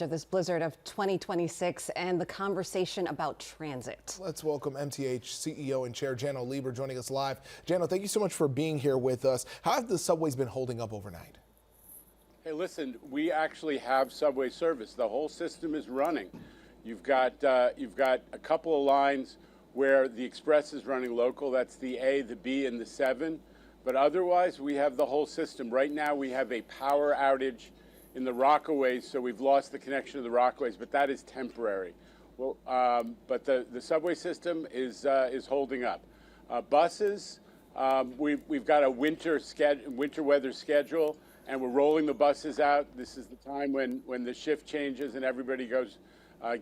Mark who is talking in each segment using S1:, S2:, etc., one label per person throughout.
S1: of this blizzard of 2026 and the conversation about transit.
S2: Let's welcome MTA CEO and Chair Janno Lieber joining us live. Janno, thank you so much for being here with us. How have the subways been holding up overnight?
S3: Hey, listen, we actually have subway service. The whole system is running. You've got a couple of lines where the express is running local. That's the A, the B, and the 7. But otherwise, we have the whole system. Right now, we have a power outage in the Rockaways, so we've lost the connection to the Rockaways, but that is temporary. Well, but the subway system is holding up. Buses, we've got a winter weather schedule, and we're rolling the buses out. This is the time when the shift changes and everybody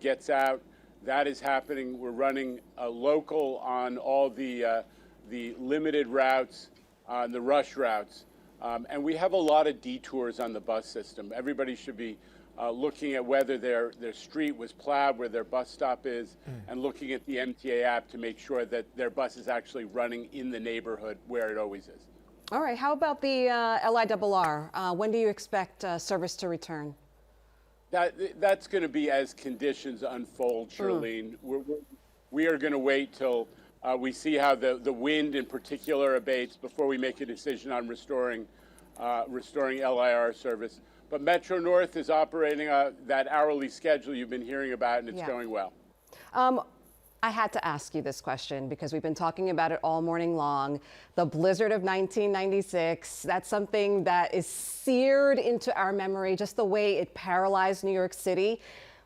S3: gets out. That is happening. We're running local on all the limited routes, the rush routes. And we have a lot of detours on the bus system. Everybody should be looking at whether their street was plowed, where their bus stop is, and looking at the MTA app to make sure that their bus is actually running in the neighborhood where it always is.
S1: All right, how about the LIRR? When do you expect service to return?
S3: That's going to be as conditions unfold, Charlene. We are going to wait till we see how the wind in particular abates before we make a decision on restoring LIRR service. But Metro North is operating that hourly schedule you've been hearing about, and it's going well.
S1: I had to ask you this question because we've been talking about it all morning long. The blizzard of 1996, that's something that is seared into our memory, just the way it paralyzed New York City.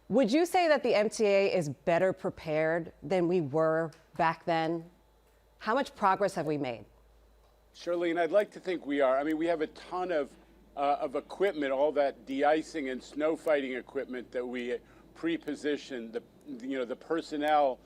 S1: Would you say that the MTA is better prepared than we were back then? How much progress have we made?
S3: Charlene, I'd like to think we are. I mean, we have a ton of equipment, all that de-icing and snow fighting equipment that we pre-positioned. The personnel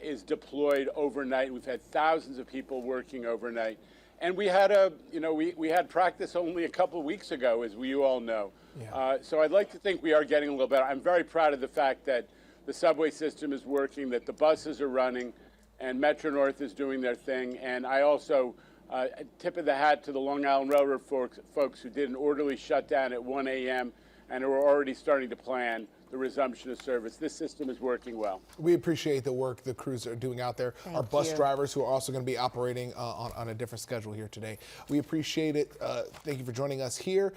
S3: is deployed overnight. We've had thousands of people working overnight. And we had we had practice only a couple of weeks ago, as you all know. Yeah. So I'd like to think we are getting a little better. I'm very proud of the fact that the subway system is working, that the buses are running, and Metro North is doing their thing. And I also tip of the hat to the Long Island Railroad folks who did an orderly shutdown at 1 a.m. and who are already starting to plan the resumption of service. This system is working well.
S2: We appreciate the work the crews are doing out there.
S1: Thank
S2: Our bus
S1: you.
S2: drivers who are also going to be operating on a different schedule here today. We appreciate it. Thank you for joining us here.